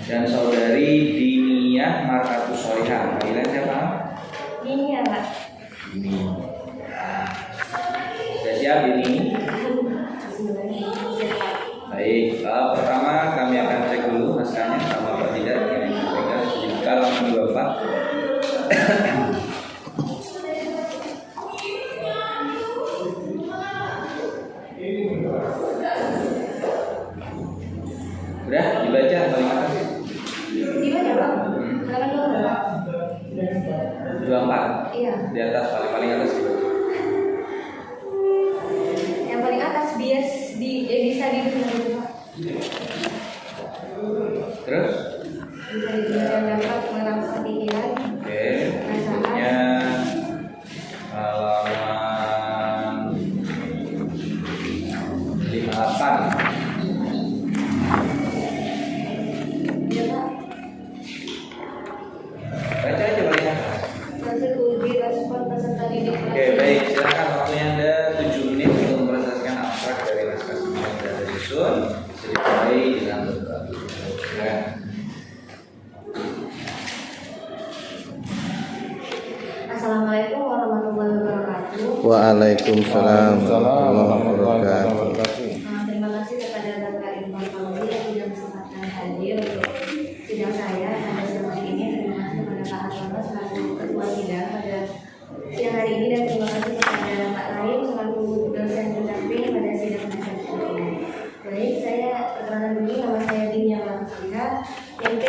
Dan saudari Diniyah Markatus Solihah. Panggilan siapa? Diniyah, Pak. Dini. Sudah siap Dini? Baik, pertama kami akan cek dulu naskahnya sama apa tidak. Ini pegang dibuka halaman 24. Udah dibaca paling atas. Dibaca, Pak. Halaman 24. Iya. Di atas paling atas dibaca. Yang paling atas bisa didengar dulu, Pak. Terus? Bisa didengar dapat merangsang pikiran. Oke. Berikutnya halaman 58. Baca aja paling atas. Hasil uji respon peserta didik. Oke, baik. Silakan waktunya Anda 7 menit untuk memproseskan abstrak dari naskah sebelum yang Anda susun. Bisa dimulai dengan berbagi. Ya. Assalamualaikum warahmatullahi wabarakatuh. Waalaikumsalam warahmatullahi wabarakatuh. Terima kasih kepada Bapak Irfan Fauzi yang sudah kesempatan hadir untuk sidang saya pada siang hari ini. Terima kasih kepada Pak Artono selaku ketua sidang pada siang hari ini, dan terima kasih kepada Pak Lain selaku dosen pendamping pada sidang pada siang ini. Baik, saya perkenalkan dulu, nama saya Diniyah Markatus, MT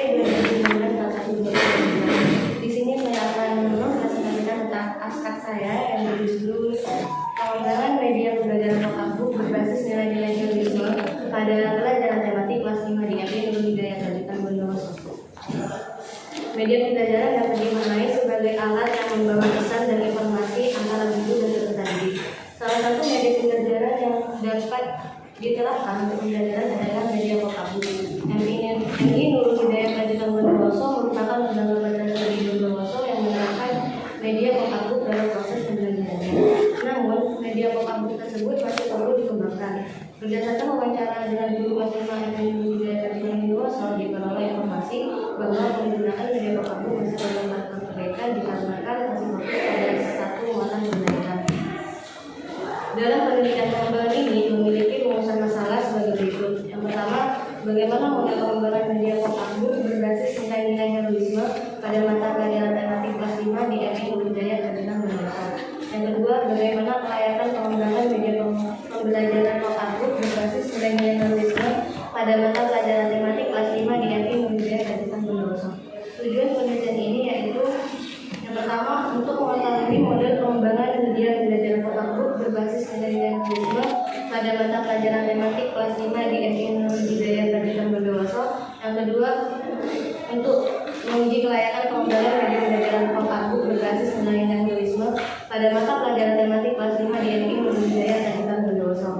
2019-11-2022. Di sini saya akan mempresentasikan tentang abstrak saya yang berjudul pengembangan media pembelajaran Vokabu berbasis nilai-nilai jurnalisme pada pelajaran tematik kelas 5 di FI Nurul Hidayat Lanjutan Bondowoso. Media pembelajaran dapat dimaknai sebagai alat yang membawa pesan dan informasi antara guru dan peserta didik. Salah satu media pembelajaran yang dapat diterapkan untuk pembelajaran adalah media Vokabu. MI Nurul Hidayat Lanjutan Bondowoso merupakan lembaga belajar di Bondowoso yang menerapkan media Vokabu dalam proses pembelajarannya. Namun, media Vokabu tersebut masih perlu dikembangkan. Berdasarkan wawancara dengan guru kelas 5 MI Nurul Hidayat Lanjutan Bondowoso, diperoleh informasi bahwa penggunaan media Vokabu masih mendapatkan perbaikan dikarenakan masih fokus pada satu muatan pembelajaran. Dalam penelitian pengembangan ini memiliki rumusan masalah sebagai berikut. Yang pertama, bagaimana model pengembangan media Vokabu berbasis nilai-nilai heroisme pada mata pelajaran tematik kelas 5 di FI Nurul Hidayat Lanjutan Bondowoso. Yang kedua, bagaimana kelayakan pengembangan media pembelajaran Vokabu berbasis nilai-nilai heroisme pada mata pelajaran tematik kelas 5 di FI Nurul Hidayat Lanjutan Bondowoso. Tujuan penelitian ini yaitu yang pertama, untuk mengetahui model pengembangan media pembelajaran Vokabu berbasis nilai-nilai heroisme pada mata pelajaran tematik kelas 5 di FI Nurul Hidayat Lanjutan Bondowoso. Yang kedua, untuk menguji kelayakan pengembangan media pembelajaran Vokabu berbasis nilai-nilai heroisme pada mata pelajaran tematik kelas 5 di FI Nurul Hidayat Lanjutan Bondowoso.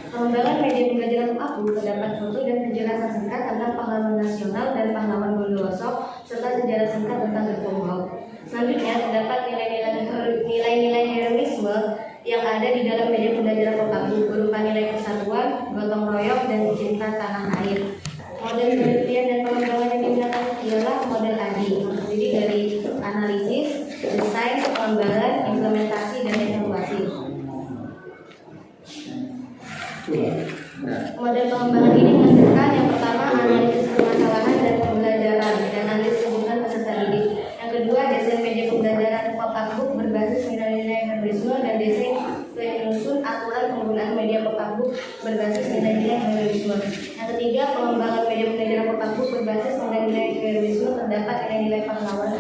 Pengembangan media pembelajaran Vokabu terdapat foto dan penjelasan singkat tentang pahlawan nasional dan pahlawan Bondowoso serta sejarah singkat tentang Gerbong Laut. Selanjutnya terdapat nilai-nilai heroisme yang ada di dalam media pembelajaran Vokabu berupa nilai persatuan, gotong royong, dan cinta tanah air. Model penelitian dan pengembangan yang digunakan ialah model tadi, terdiri dari analisis, desain, pengembangan, implementasi, dan evaluasi. Model pengembangan ini menghasilkan yang pertama analisis permasalahan dan pembelajaran dan analisis hubungan peserta didik. Yang kedua, desain media pembelajaran Vokabu berbasis nilai-nilai heroisme dan desain penyusun aturan penggunaan media Vokabu berbasis nilai-nilai heroisme. Yang ketiga, pengembangan media pembelajaran Vokabu berbasis nilai-nilai heroisme terdapat nilai-nilai pahlawan,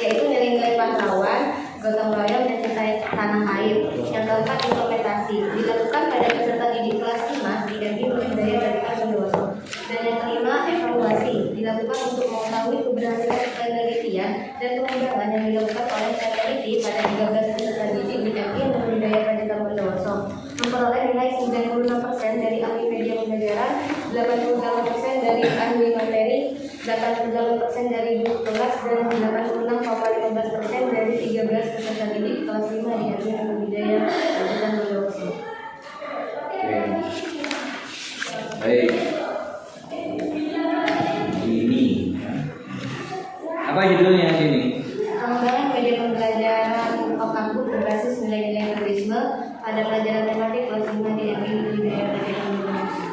yaitu nilai-nilai pahlawan, gotong royong, dan cinta tanah air. Yang keempat, implementasi dilakukan pada peserta didik kelas 5 di FI Nurul Hidayat Lanjutan Bondowoso. Dan yang kelima, evaluasi dilakukan untuk mengetahui keberhasilan penelitian dan pengembangan yang dilakukan oleh peneliti pada 13 peserta didik di FI Nurul Hidayat Lanjutan Bondowoso. Memperoleh nilai 96% dari ahli media pembelajaran, 88% dari ahli materi, 88% dari guru kelas, dan 86,15% dari 13 peserta didik kelas 5 di FI Nurul Hidayat Lanjutan Bondowoso. Baik. Ini Apa judulnya sini? Pengembangan media pembelajaran Okampus berbasis nilai-nilai terorisme pada pelajaran tematik kelas 5 di MI di daerah Indonesia.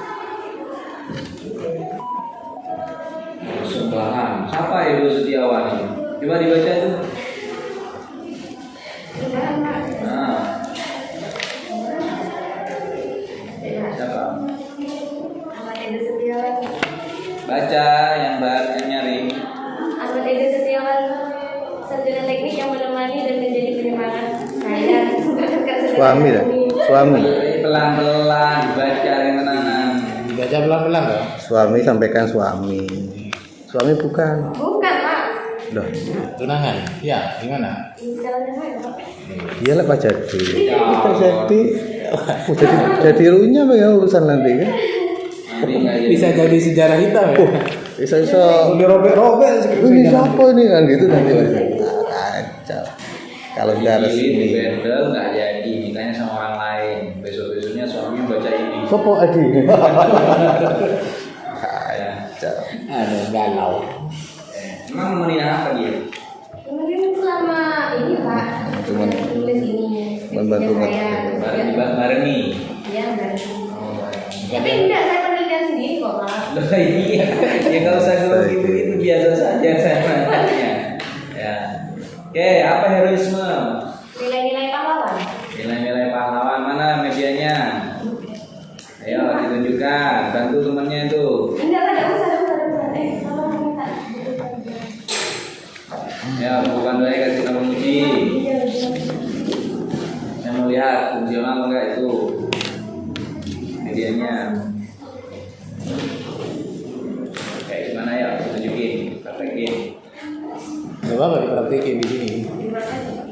Sebelahan. Siapa Ibu Setiawan ini? Coba dibaca itu. Nah, siapa? Ahmad Eda Setiawan. Baca yang nyari. Ahmad Eda Setiawan, sarjana teknik yang menemani dan menjadi penyemangat saya. Suami dah. Suami. Pelan-pelan dibaca yang tenang. Dibaca pelan-pelan dong. Suami sampaikan suami. Suami bukan. Bukan Pak. Loh, Tunangan. Ya, gimana? Inisialnya saya Pak. iyalah Pak Jadi. Kita jadi jadi runya apa ya urusan nanti kan? Nanti nggak jadi. Bisa jadi sejarah hitam ya. Bisa Dirobek-robek ini siapa ini kan gitu nanti Mas. Kacau. Kalau udah resmi. Bendel nggak jadi, mintanya sama orang lain. Besok-besoknya suaminya baca ini. Sopo Adi. Kacau. Ada galau. Emang nemenin apa dia? Kemudian selama ini Pak, Cuman tulis ini. membantu saya. Bareng nih. Iya, bareng. Oh, Tapi enggak, saya penelitian sendiri kok Pak. loh iya. Ya kalau saya bilang gitu itu biasa saja saya nanya. Ya. Oke, apa heroisme? Nilai-nilai pahlawan. Nilai-nilai pahlawan mana medianya? Ayo ditunjukkan, bantu temannya itu. Enggak usah. Tolong minta. Ya, bukan doanya kasih nama uji. Saya mau lihat fungsional enggak itu medianya. Kayak gimana ya? Tunjukin, praktekin. Gak apa-apa dipraktikin di sini.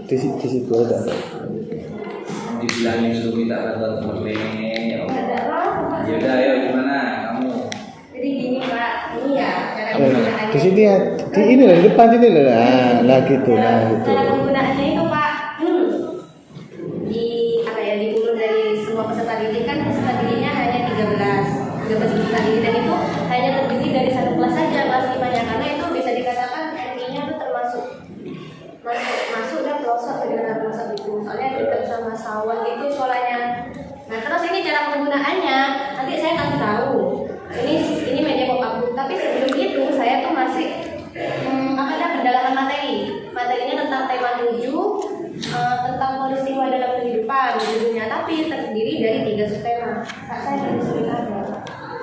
di situ ada. Dibilangin suruh minta bantuan temen ya. Ada apa? Ya udah, ayo gimana kamu? Jadi gini Pak, ini ya cara Eh, penggunaannya. di sini ya, di ini lah, di depan sini lah. Nah gitu, nah gitu. Cara penggunaannya itu Pak, di apa ya, diurut dari semua peserta didik kan peserta didiknya hanya 13 peserta didik, dan itu hanya terdiri dari satu kelas saja, kelas 5-nya, karena itu bisa dikatakan MI-nya itu termasuk masuk dan pelosok ke daerah pelosok itu, soalnya dekat sama sawah gitu sekolahnya. Nah terus ini cara penggunaannya nanti saya kasih tahu. Ini media Okampus, tapi sebelum itu saya tuh masih pendalaman materinya tentang tema 7, tentang peristiwa dalam kehidupan judulnya, tapi terdiri dari 3 subtema. Kak saya menulis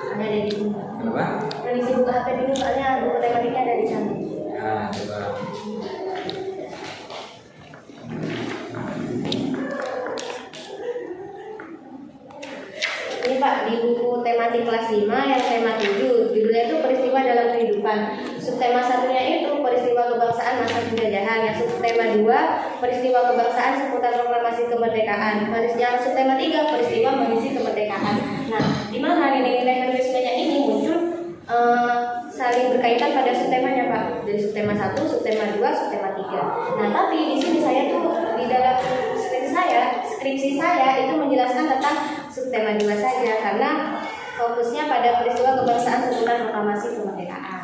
ada di sini. Kenapa? Revisi buku HP dulu soalnya buku tematiknya ada di sana. Nah, coba. Ini Pak, di buku tematik kelas 5 yang tema 7, judulnya itu peristiwa dalam kehidupan. Subtema satunya itu peristiwa kebangsaan masa penjajahan, yang subtema 2 peristiwa kebangsaan seputar proklamasi kemerdekaan, yang subtema 3 peristiwa mengisi kemerdekaan. Nah, di mana nilai-nilai heroismenya ini muncul saling berkaitan pada subtemanya Pak, dari subtema 1, subtema 2, subtema 3. Nah, tapi di sini saya tuh di dalam skripsi saya itu menjelaskan tentang subtema 2 saja, karena fokusnya pada peristiwa kebangsaan seputar proklamasi kemerdekaan.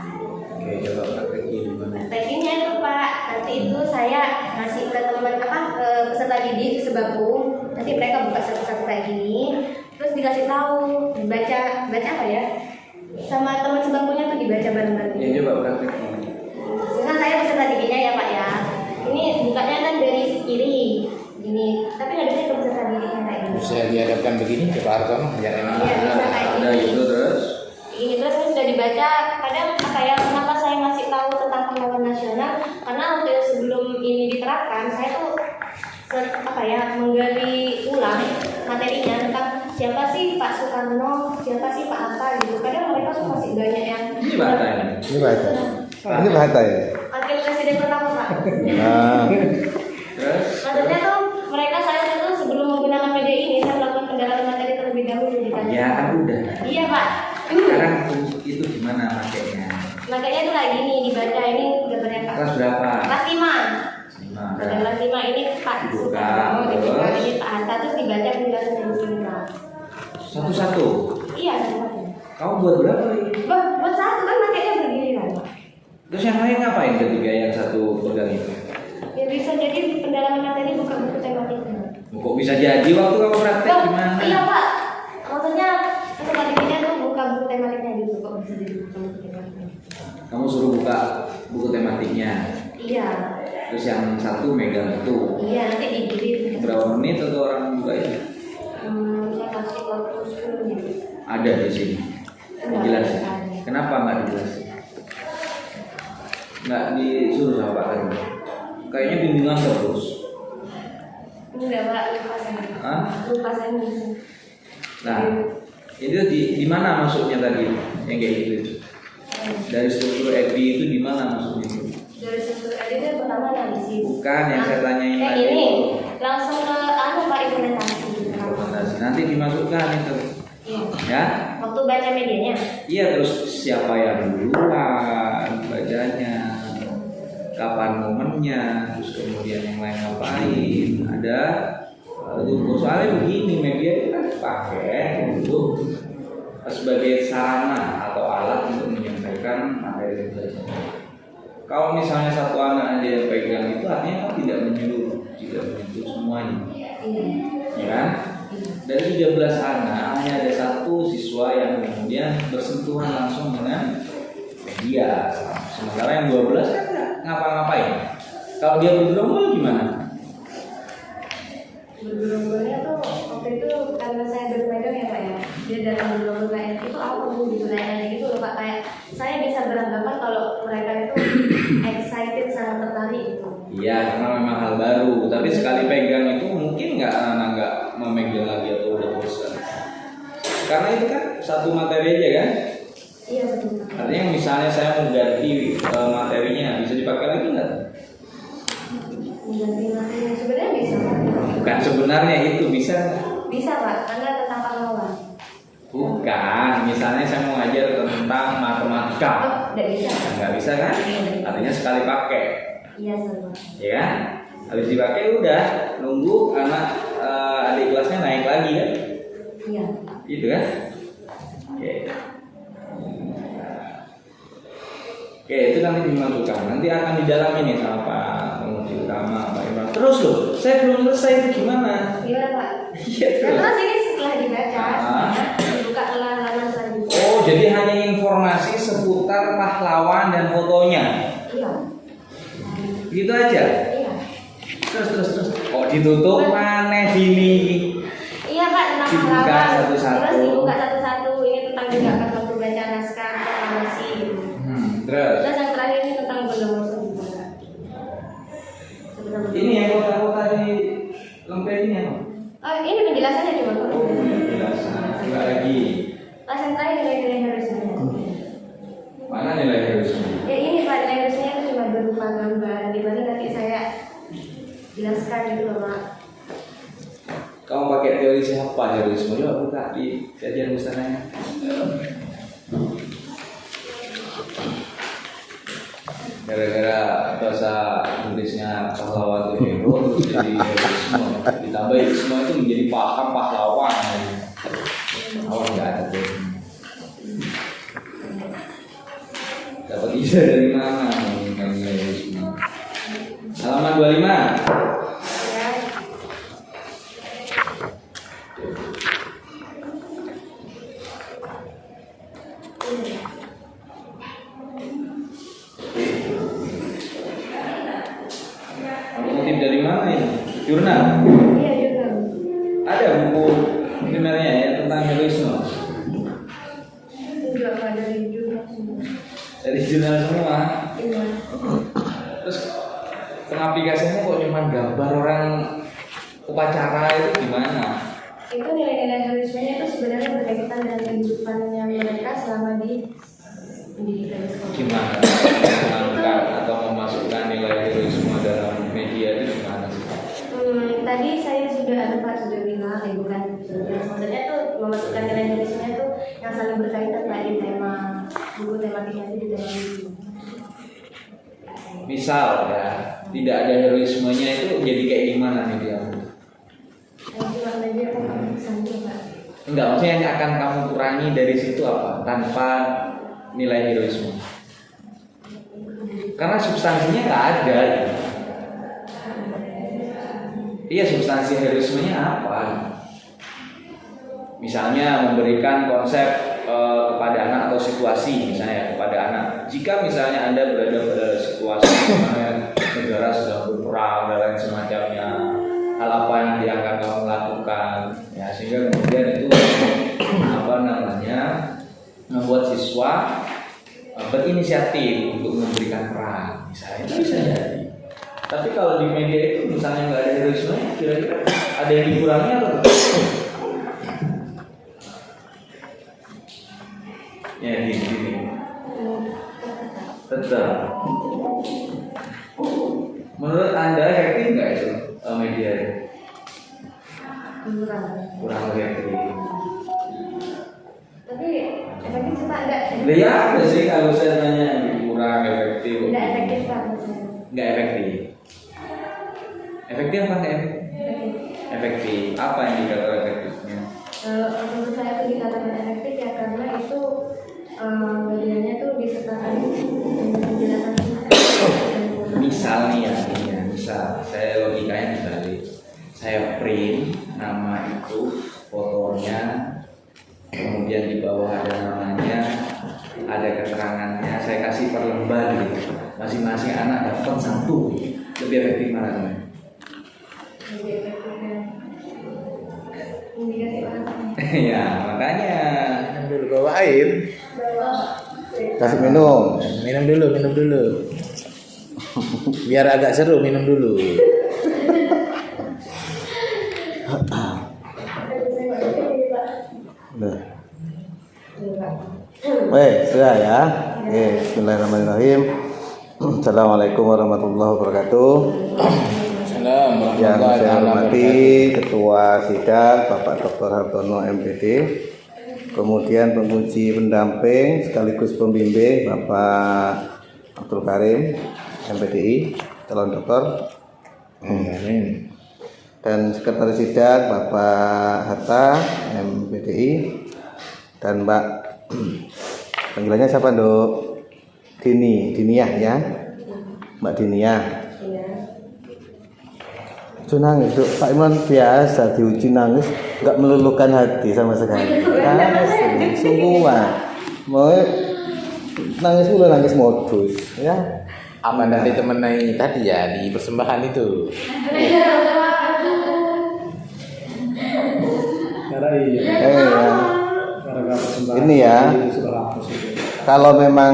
Oke, coba praktekin gimana? Praktekinnya itu Pak, nanti itu saya ngasih ke teman ke peserta didik di sebangku, nanti mereka buka satu-satu kayak gini, terus dikasih tahu, baca apa ya, sama teman sebangkunya tuh dibaca bareng-bareng. Ya coba praktekin. Misalkan saya peserta didiknya ya Pak ya, ini bukanya kan dari kiri gini, tapi hadapnya ke peserta didiknya kayak gini. Bisa dihadapkan begini ke Pak Hartono biar enak. Iya, bisa kayak Udah gini. gitu terus. Ini terus ini sudah dibaca. Kadang apa ya, kenapa saya masih tahu tentang pahlawan nasional? Karena waktu sebelum ini diterapkan, saya tuh menggali ulang materinya tentang siapa sih Pak Soekarno, siapa sih Pak Hatta gitu. Kadang mereka tuh masih banyak yang Ini baca ya? Ini bahasa. Ini bahasa ya. wakil presiden pertama Pak. Nah, Terus? Maksudnya tuh saya tuh sebelum menggunakan media ini saya melakukan pendalaman materi terlebih dahulu di sana. Ya kan udah. Iya Pak. Sekarang itu gimana makanya? Makanya itu lagi nih dibaca, ini gambarnya Pak. Kelas berapa? Kelas 5. Pada Nah, kelas 5 ini Pak Dibuka, dibuka, terus? ini Pak Hatta, terus dibaca penjelasan dari sini Pak. satu-satu. Iya, satu-satu. Kamu buat berapa ini? Buat satu kan makanya berdiri kan Pak. Terus yang lain ngapain ketiga yang satu pegang itu? Ya bisa jadi pendalaman materi bukan buku tematiknya. Kok bisa jadi waktu kamu praktek gimana? Iya Pak, maksudnya tematiknya tuh bukan buku tematiknya gitu, kok bisa jadi buku tematiknya. Kamu suruh buka buku tematiknya. Iya. Terus yang satu megang itu. Iya, nanti digilir. Berapa menit atau orang buka itu? Saya kasih waktu 10 menit. Ada di sini. Dijelasin. Kenapa nggak dijelasin? Nggak disuruh sama Pak tadi. Kayaknya bimbingan terus. Enggak Pak, lupa saya. Hah? Lupa saya bisa. Nah, itu di mana masuknya tadi yang kayak gitu? Dari struktur EPI itu di mana masuknya? Dari struktur edit itu pertama analisis. Bukan yang saya tanyain tadi. Ini langsung ke Pak implementasi. Rekomendasi. Nanti dimasukkan itu. Iya. Ya? Waktu baca medianya. Iya, terus siapa yang duluan bacanya, kapan momennya, terus kemudian yang lain ngapain, ada soalnya begini, media itu kan dipakai untuk sebagai sarana atau alat untuk menyampaikan materi belajar. Kalau misalnya satu anak aja yang pegang itu artinya kan tidak menyeluruh, tidak menyentuh semuanya, ya kan? Dari 13 anak hanya ada satu siswa yang kemudian bersentuhan langsung dengan media. Sementara yang 12 kan nggak ngapa-ngapain. Kalau dia bergerombol gimana? Bergerombolnya tuh waktu itu karena saya berpegang ya Pak ya. Dia datang bergerombol kayak itu apa Bu gitu nanya gitu loh Pak, kayak saya bisa beranggapan kalau mereka itu excited sangat tertarik gitu. Iya, karena memang hal baru. Tapi sekali pegang itu mungkin nggak anak nggak memegang lagi atau udah bosan. Karena itu kan satu materi aja kan. Iya betul. Artinya misalnya saya mau ganti materinya, bisa dipakai lagi nggak? Mengganti materinya sebenarnya bisa Pak. Bukan sebenarnya itu bisa. Bisa Pak, karena tentang pahlawan. Bukan, misalnya saya mau ngajar tentang matematika. Oh, tidak bisa. Nggak bisa kan? Artinya sekali pakai. Iya Pak. Ya kan? Habis dipakai udah nunggu anak adik kelasnya naik lagi kan? Iya. Gitu kan? Oke. Oke, itu nanti dimasukkan. Nanti akan didalami nih sama Pak Penguji Utama, Pak Imran. Terus loh, saya belum selesai itu gimana? Iya Pak. Iya Nah, terus. terus ini setelah dibaca, dibuka ke halaman selanjutnya. Oh, jadi hanya informasi seputar pahlawan dan fotonya. Iya. Gitu aja. Iya. Terus. Oh, ditutup mana sini? Iya Pak, tentang Dibuka pahlawan. satu-satu. Terus dibuka satu-satu. Ini tentang juga kan waktu baca naskah proklamasi gitu. Terus. Terus yang terakhir ini tentang bondowoso juga. Ini yang kota-kota di lemper ini apa? Oh, ini penjelasannya cuma Pak. Oh, penjelasan. Enggak lagi. Terus yang terakhir nilai-nilai harusnya. Mana nilai harusnya? Ya ini Pak, nilai harusnya itu cuma berupa gambar. Di mana nanti saya jelaskan gitu loh Pak. Kamu pakai teori siapa heroisme? Coba buka di kajian mustananya. Gara-gara bahasa Inggrisnya pahlawan itu hero, terus jadi heroisme. Ditambah heroisme itu menjadi paham pahlawan. Pahlawan nggak ada tuh. Dapat ide dari mana? Tentang heroisme. Halaman 25. Dari mana ini? Jurnal? Iya jurnal. Ada buku primernya ya tentang heroisme? Enggak Pak, dari jurnal semua. Dari jurnal semua. Iya. Terus pengaplikasiannya kok cuma gambar orang upacara itu gimana? Itu nilai-nilai heroismenya itu sebenarnya berkaitan dengan kehidupannya mereka selama di pendidikan sekolah. Gimana mengangkat atau memasukkan nilai heroisme dalam media itu gimana sih? Tadi saya sudah bilang ya bukan maksudnya tuh memasukkan nilai heroismenya tuh yang saling berkaitan Pak di tema buku tematiknya itu di dalam buku. Misal ya, tidak ada heroismenya itu jadi kayak gimana nih dia? Yang cuma belajar tentang saja Pak. Enggak, maksudnya yang akan kamu kurangi dari situ apa? Tanpa nilai heroisme. karena substansinya nggak ada. Iya, substansi heroismenya apa? Misalnya memberikan konsep kepada anak atau situasi, misalnya kepada anak. Jika misalnya Anda berada pada situasi misalnya negara sedang berperang dan lain semacamnya, hal apa yang dianggap kamu lakukan, ya sehingga kemudian itu membuat siswa berinisiatif untuk memberikan peran, misalnya itu bisa jadi. Tapi kalau di media itu misalnya nggak ada heroisme, kira-kira ada yang dikurangi atau tidak? Ya gini. Tetap. Menurut Anda efektif nggak itu media itu? Kurang efektif. Tapi efektif sih Pak, enggak. Ya apa sih kalau saya tanya kurang efektif? Enggak efektif Pak maksudnya. Nggak efektif. Efektif apa nggak efektif? Efektif. Apa yang dikatakan efektifnya? Menurut saya itu dikatakan efektif ya karena itu medianya tuh disertakan penjelasan. Misal nih ya, misal saya logikanya dibalik. Saya print nama itu, fotonya, kemudian di bawah ada namanya, ada keterangannya, saya kasih per lembar gitu. Masing-masing anak dapat satu. Lebih efektif mana teman? Lebih efektifnya indikasi orang. Ya makanya. Minum dulu bawa air. Kasih minum. Minum dulu. Biar agak seru minum dulu. Nah. Baik, sudah ya. Oke, bismillahirrahmanirrahim. Assalamualaikum warahmatullahi wabarakatuh. Yang saya hormati Ketua Sidang Bapak Dr. Hartono MPD, kemudian penguji pendamping sekaligus pembimbing Bapak Abdul Karim MPDI, calon doktor, dan Sekretaris Sidang Bapak Hatta MPDI, dan Mbak panggilannya siapa Dok? Diniah ya, Mbak Diniah. Itu nangis Dok, Pak Imran biasa diuji nangis, nggak meluluhkan hati sama sekali. Nangis, sungguhan, mau nangis mulu nangis modus, ya. Apa nanti temenai tadi ya di persembahan itu? Ini ya, kalau memang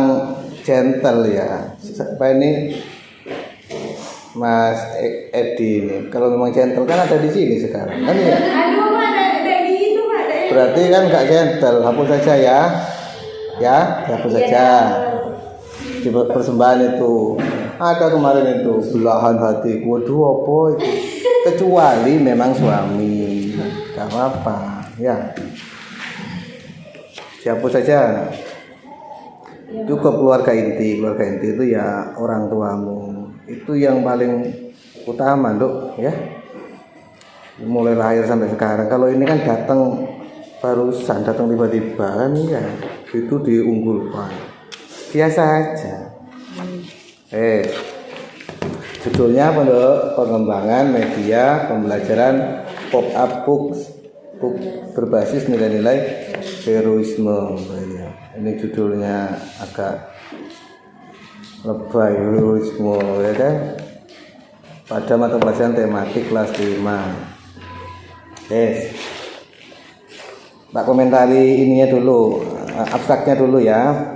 gentle ya, apa ini Mas Edi ini, kalau memang gentle kan ada di sini sekarang, kan ya? Aduh Pak, ada gitu Pak. Berarti kan nggak gentle, hapus saja ya, hapus saja. Di persembahan itu ada kemarin itu belahan hatiku, waduh apa itu, kecuali memang suami, nggak apa-apa ya, dihapus saja. Cukup keluarga inti itu ya orang tuamu, itu yang paling utama Dok ya, mulai lahir sampai sekarang. Kalau ini kan datang tiba-tiba kan ya, itu diunggulkan biasa aja. Judulnya apa Dok? Pengembangan media pembelajaran pop-up books berbasis nilai-nilai heroisme. Ini judulnya agak lebay, heroisme ya kan? Pada mata pelajaran tematik kelas 5. Tak komentari ininya dulu, abstraknya dulu ya.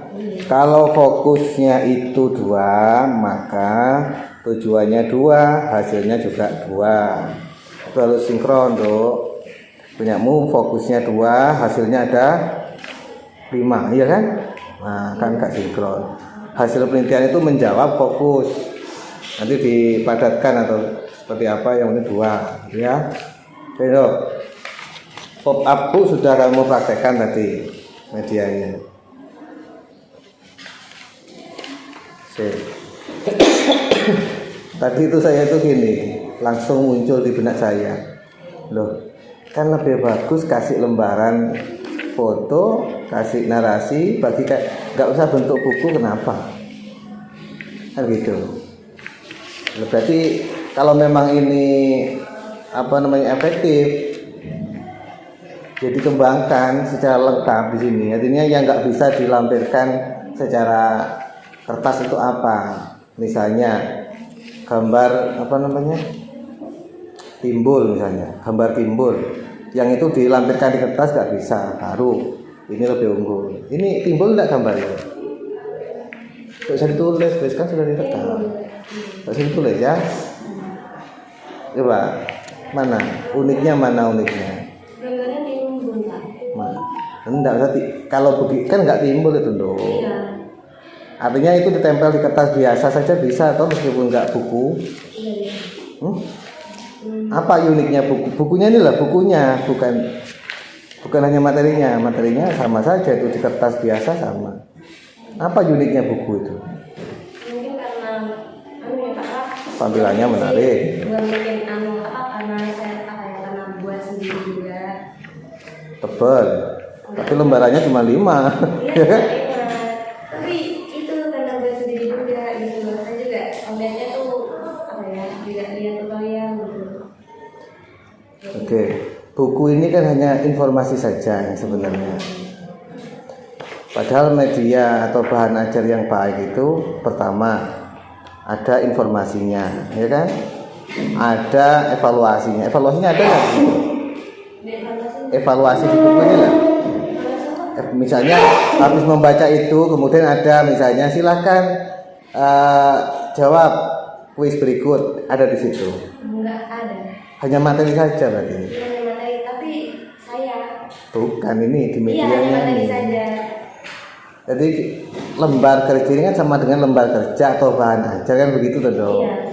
Kalau fokusnya itu 2, maka tujuannya 2, hasilnya juga 2. Itu harus sinkron Dok. Punyamu fokusnya 2, hasilnya ada 5, iya kan? Nah, kan gak sinkron. Hasil penelitian itu menjawab fokus. Nanti dipadatkan atau seperti apa yang ini 2, ya. Oke Dok. Pop up sudah kamu praktekkan tadi medianya. Tadi itu saya itu gini, langsung muncul di benak saya. Loh, kan lebih bagus kasih lembaran foto, kasih narasi, bagi kayak nggak usah bentuk buku, kenapa? kan gitu. Berarti kalau memang ini efektif, jadi dikembangkan secara lengkap di sini. Artinya yang nggak bisa dilampirkan secara kertas itu apa? Misalnya gambar timbul misalnya, gambar timbul yang itu dilampirkan di kertas nggak bisa, baru ini lebih unggul. Ini timbul tidak gambarnya? Tidak usah ditulis, kan sudah direkam. Tidak usah ditulis ya. Coba mana uniknya? Gambarnya timbul Pak. Enggak usah kalau begitu kan nggak timbul itu loh. Iya. Artinya itu ditempel di kertas biasa saja bisa atau meskipun nggak buku. Iya. Apa uniknya buku? Bukunya ini lah bukunya, bukan hanya materinya. Materinya sama saja itu di kertas biasa sama. Apa uniknya buku itu? Mungkin karena ya Pak, Tampilannya menarik. bukan mungkin karena saya karena buat sendiri juga. Tebal. Tapi lembarannya cuma 5. Iya, tapi itu karena buat sendiri juga gitu. Saya juga lihatnya tuh tidak lihat tutorial gitu. Oke. Buku ini kan hanya informasi saja sebenarnya. Padahal media atau bahan ajar yang baik itu pertama ada informasinya, ya kan? Ada evaluasinya. Evaluasinya ada nggak? Evaluasi di buku ini lah. Misalnya habis membaca itu, kemudian ada misalnya silakan jawab kuis berikut, ada di situ. Enggak ada. Hanya materi saja berarti. Hanya materi, tapi saya. Bukan ini di Iya, hanya medianya materi ini. saja. Jadi lembar kerja ini kan sama dengan lembar kerja atau bahan ajar kan begitu tuh dong. Iya.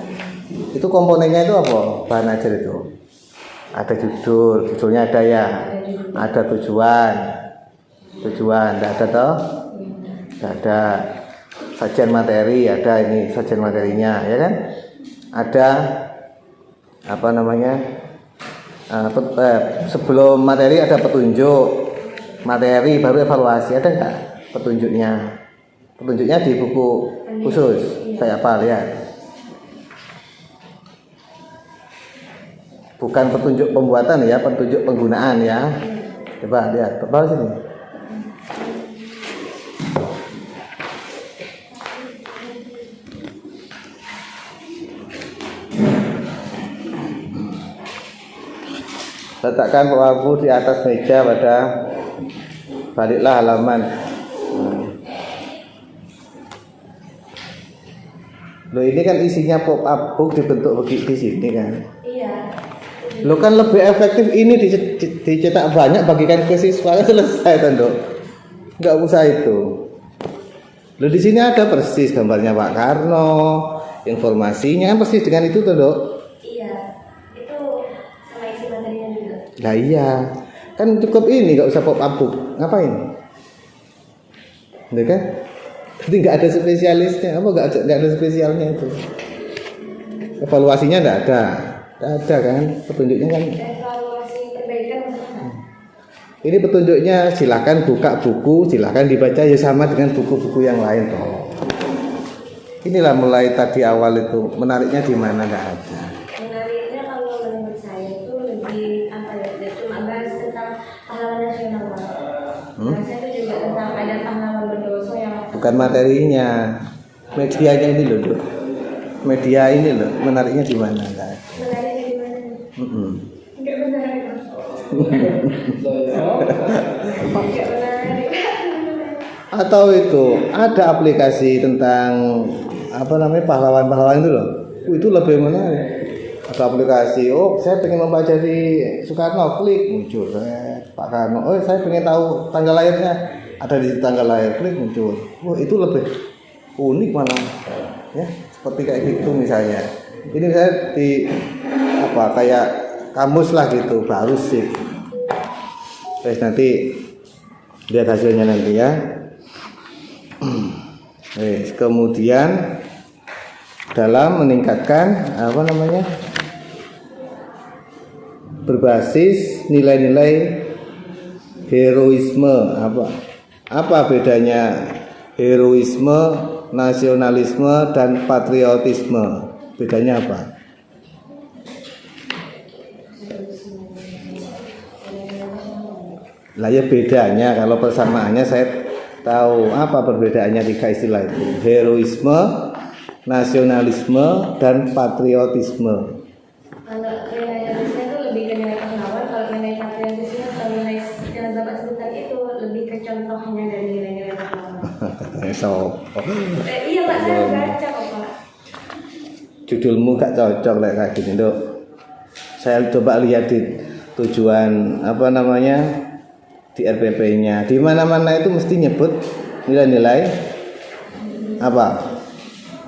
Itu komponennya itu apa? Bahan ajar itu. Ada judulnya ada ya. Ada tujuan, tidak ada toh? Tidak ada. Sajian materi ada ini sajian materinya, ya kan? Ada sebelum materi ada petunjuk materi baru evaluasi, ada nggak petunjuknya di buku khusus kayak apa, lihat, bukan petunjuk pembuatan ya, petunjuk penggunaan ya, coba lihat ke bawah sini. Letakkan buku di atas meja baliklah halaman. Loh ini kan isinya pop up book dibentuk begitu di sini kan. Iya. Lo kan lebih efektif ini dicetak banyak bagikan ke siswa selesai tanduk. Nggak usah itu. Lo di sini ada persis gambarnya Pak Karno, informasinya kan persis dengan itu tanduk. Nah iya, kan cukup ini, nggak usah pop up book. Ngapain? Gitu kan? Jadi nggak ada spesialisnya, nggak ada spesialnya itu. Evaluasinya nggak ada kan? Petunjuknya kan? Evaluasi perbaikan maksudnya. Ini petunjuknya silakan buka buku, silakan dibaca ya sama dengan buku-buku yang lain toh. Inilah mulai tadi awal itu menariknya di mana nggak ada. Menariknya kalau menurut saya itu lebih cuma bahas tentang pahlawan nasional Pak. Bahasnya itu juga tentang ada pahlawan berdosa yang Bukan materinya, medianya ini loh. Media ini loh, menariknya di mana nggak ada. menariknya di mana? Enggak menarik. Enggak menarik. Atau itu ada aplikasi tentang pahlawan-pahlawan itu loh. Itu lebih menarik. Ada aplikasi, saya pengen mempelajari Soekarno, klik muncul Pak Karno. Saya pengen tahu tanggal lahirnya, ada di tanggal lahir, klik muncul. Itu lebih unik malah, ya seperti kayak gitu misalnya. Ini saya di kayak kamus lah gitu, baru sih. Terus nanti lihat hasilnya nanti ya. Kemudian dalam meningkatkan berbasis nilai-nilai heroisme. Apa bedanya heroisme nasionalisme dan patriotisme. Bedanya apa? Lah ya bedanya, kalau persamaannya saya tahu. Apa perbedaannya tiga istilah itu? Heroisme, nasionalisme, dan patriotisme. Kalau nasionalisme itu lebih ke nilai pahlawan, kalau nilai patriotisme atau nilai yang Bapak sebutkan itu lebih ke contohnya dari nilai-nilai pahlawan. So, Iya Pak, saya baca kok Pak. judulmu gak cocok kayak gini, Dok. Saya coba lihat di tujuan apa namanya di RPP-nya. Di mana-mana itu mesti nyebut nilai-nilai apa?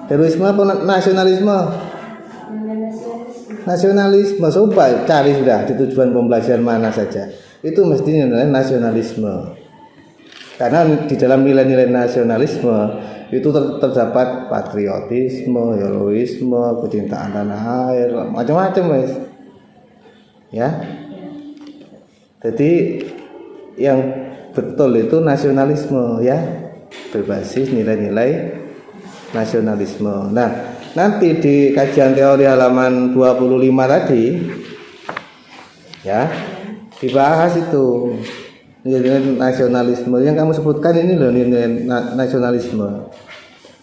Heroisme apa nasionalisme? Nasionalisme. Coba cari sudah di tujuan pembelajaran mana saja. Itu mesti nilai nasionalisme. Karena di dalam nilai-nilai nasionalisme itu terdapat patriotisme, heroisme, kecintaan tanah air, macam-macam, guys. Ya. Jadi yang betul itu nasionalisme, ya, berbasis nilai-nilai nasionalisme. Nah, nanti di kajian teori halaman 25 tadi, ya, dibahas itu nilai nasionalisme yang kamu sebutkan ini loh, nilai nasionalisme.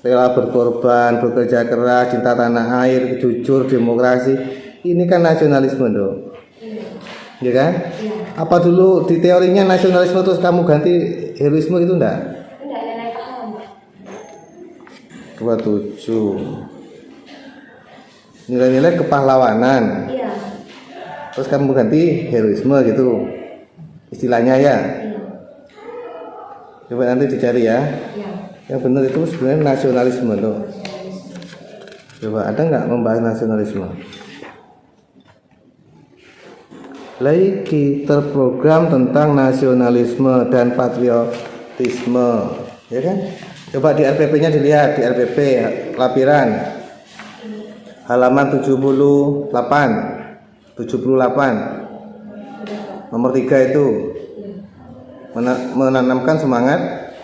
Rela berkorban, bekerja keras, cinta tanah air, jujur, demokrasi. Ini kan nasionalisme, Dok. Ya kan? Apa dulu di teorinya nasionalisme terus kamu ganti heroisme itu enggak? Enggak, nilai pahlawan Pak. 27. Nilai-nilai kepahlawanan. Iya. Terus kamu ganti heroisme gitu. Istilahnya ya. Iya. Coba nanti dicari ya. Iya. Yang benar itu sebenarnya nasionalisme, Dok. Coba ada nggak membahas nasionalisme? Lagi terprogram tentang nasionalisme dan patriotisme, ya kan? Coba di RPP-nya dilihat, di RPP Lapiran halaman 78 nomor 3 itu menanamkan semangat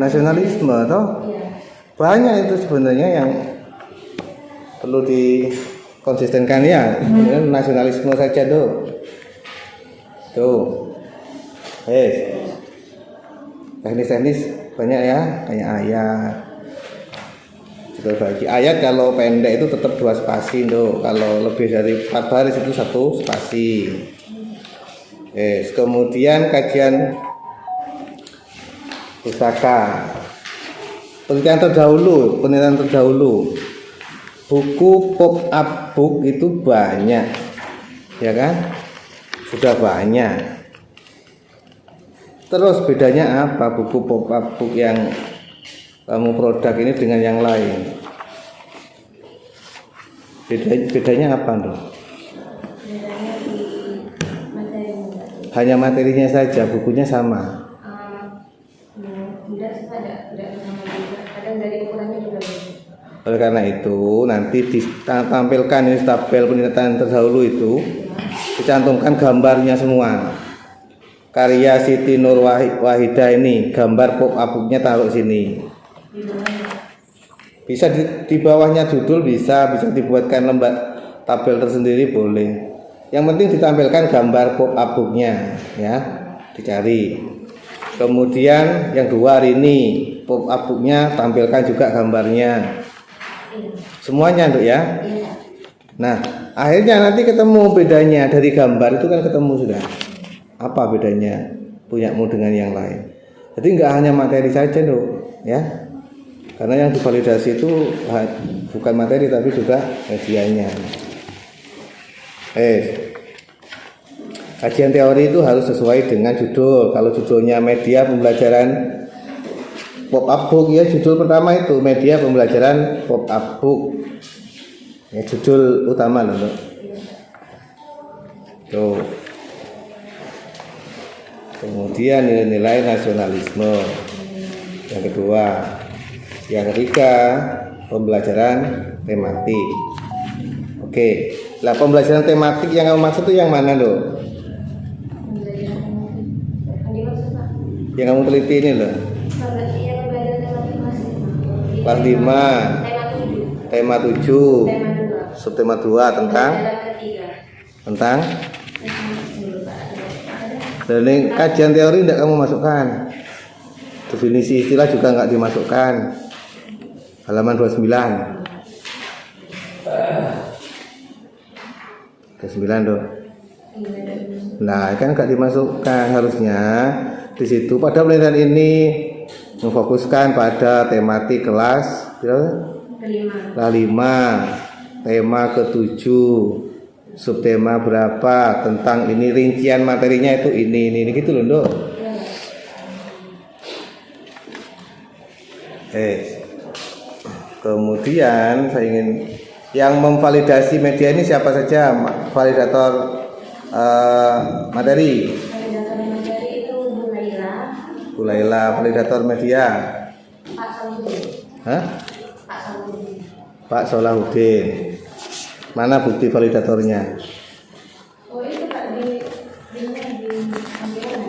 nasionalisme, toh banyak itu sebenarnya yang perlu dikonsistenkan ya. Nasionalisme saja tuh teknis banyak ya, kayak ayat juga bagi ayat. Kalau pendek itu tetap 2 spasi, kalau lebih dari 4 baris itu 1 spasi. Kemudian kajian pustaka, penelitian terdahulu, buku pop-up book itu banyak, ya kan? Sudah banyak. Terus bedanya apa buku pop-up book yang kamu produk ini dengan yang lain? Bedanya apa, Dok? Bedanya di materinya. Hanya materinya saja, bukunya sama. Tidak sama juga. Kadang dari ukurannya juga beda. Oleh karena itu nanti ditampilkan ini tabel penelitian terdahulu itu, dicantumkan gambarnya semua. Karya Siti Nur Wahidah ini, gambar pop-up booknya taruh sini. Bisa di bawahnya judul, bisa dibuatkan tabel tersendiri boleh. Yang penting ditampilkan gambar pop-up booknya, ya, dicari. Kemudian yang 2 hari ini pop-up booknya tampilkan juga gambarnya. Semuanya, Dok, ya. Nah, akhirnya nanti ketemu bedanya dari gambar itu kan ketemu sudah. Apa bedanya punyamu dengan yang lain? Jadi nggak hanya materi saja, Dok, ya. Karena yang divalidasi itu bukan materi tapi juga medianya. Kajian teori itu harus sesuai dengan judul. Kalau judulnya media pembelajaran pop-up book, ya judul pertama itu media pembelajaran pop-up book. Ya judul utama loh, Dok. Tuh. Kemudian nilai-nilai nasionalisme. Yang kedua, yang ketiga pembelajaran tematik. Oke, lah pembelajaran tematik yang kamu maksud itu yang mana, Dok? Yang kamu teliti ini loh. Yang pembelajaran tematik Kelas 5. Tema 7. Tema 7. Tema 2. Subtema 2 tentang Pembelajaran ketiga. Dan ini kajian teori tidak kamu masukkan. Definisi istilah juga nggak dimasukkan. Halaman 29. 29 tuh. Nah, kan nggak dimasukkan harusnya di situ. Pada penelitian ini memfokuskan pada tematik kelas Kelima. 5, tema ke-7, subtema berapa, tentang ini rincian materinya itu ini gitu loh, Nduk. Kemudian saya ingin yang memvalidasi media ini siapa saja validator materi. Validator materi itu Bu Laila, validator media. Pak Salahuddin. Hah? Pak Salahuddin. Pak Solahuddin. Mana bukti validatornya? Oh itu Pak di